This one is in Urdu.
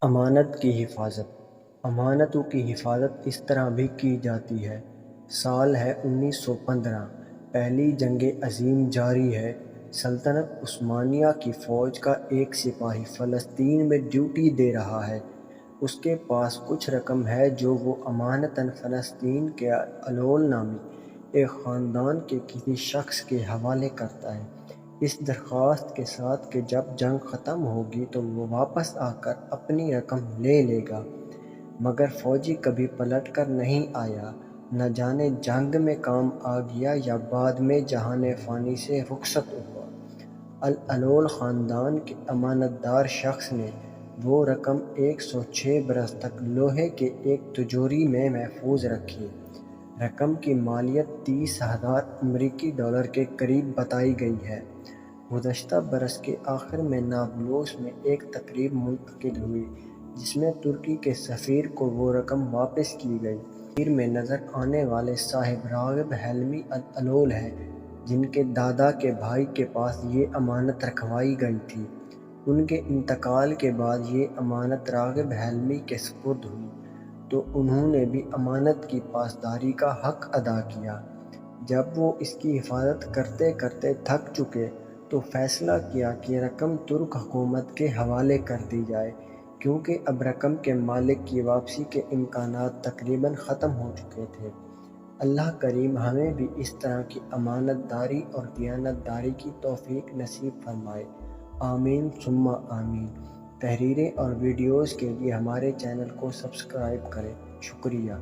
امانت کی حفاظت۔ امانتوں کی حفاظت اس طرح بھی کی جاتی ہے۔ سال ہے 1915، پہلی جنگ عظیم جاری ہے۔ سلطنت عثمانیہ کی فوج کا ایک سپاہی فلسطین میں ڈیوٹی دے رہا ہے۔ اس کے پاس کچھ رقم ہے جو وہ امانتاً فلسطین کے الول نامی ایک خاندان کے کسی شخص کے حوالے کرتا ہے، اس درخواست کے ساتھ کہ جب جنگ ختم ہوگی تو وہ واپس آ کر اپنی رقم لے لے گا۔ مگر فوجی کبھی پلٹ کر نہیں آیا، نہ جانے جنگ میں کام آ گیا یا بعد میں جہان فانی سے رخصت ہوا۔ الول خاندان کے امانت دار شخص نے وہ رقم 106 برس تک لوہے کے ایک تجوری میں محفوظ رکھی۔ رقم کی مالیت 30,000 امریکی ڈالر کے قریب بتائی گئی ہے۔ گزشتہ برس کے آخر میں ناپلس میں ایک تقریب منعقد ہوئی جس میں ترکی کے سفیر کو وہ رقم واپس کی گئی۔ تصویر میں نظر آنے والے صاحب راغب حلمی الول ہیں، جن کے دادا کے بھائی کے پاس یہ امانت رکھوائی گئی تھی۔ ان کے انتقال کے بعد یہ امانت راغب حلمی کے سپرد ہوئی تو انہوں نے بھی امانت کی پاسداری کا حق ادا کیا۔ جب وہ اس کی حفاظت کرتے کرتے تھک چکے تو فیصلہ کیا کہ رقم ترک حکومت کے حوالے کر دی جائے، کیونکہ اب رقم کے مالک کی واپسی کے امکانات تقریباً ختم ہو چکے تھے۔ اللہ کریم ہمیں بھی اس طرح کی امانت داری اور دیانت داری کی توفیق نصیب فرمائے، آمین ثم آمین۔ تحریریں اور ویڈیوز کے لیے ہمارے چینل کو سبسکرائب کریں۔ شکریہ۔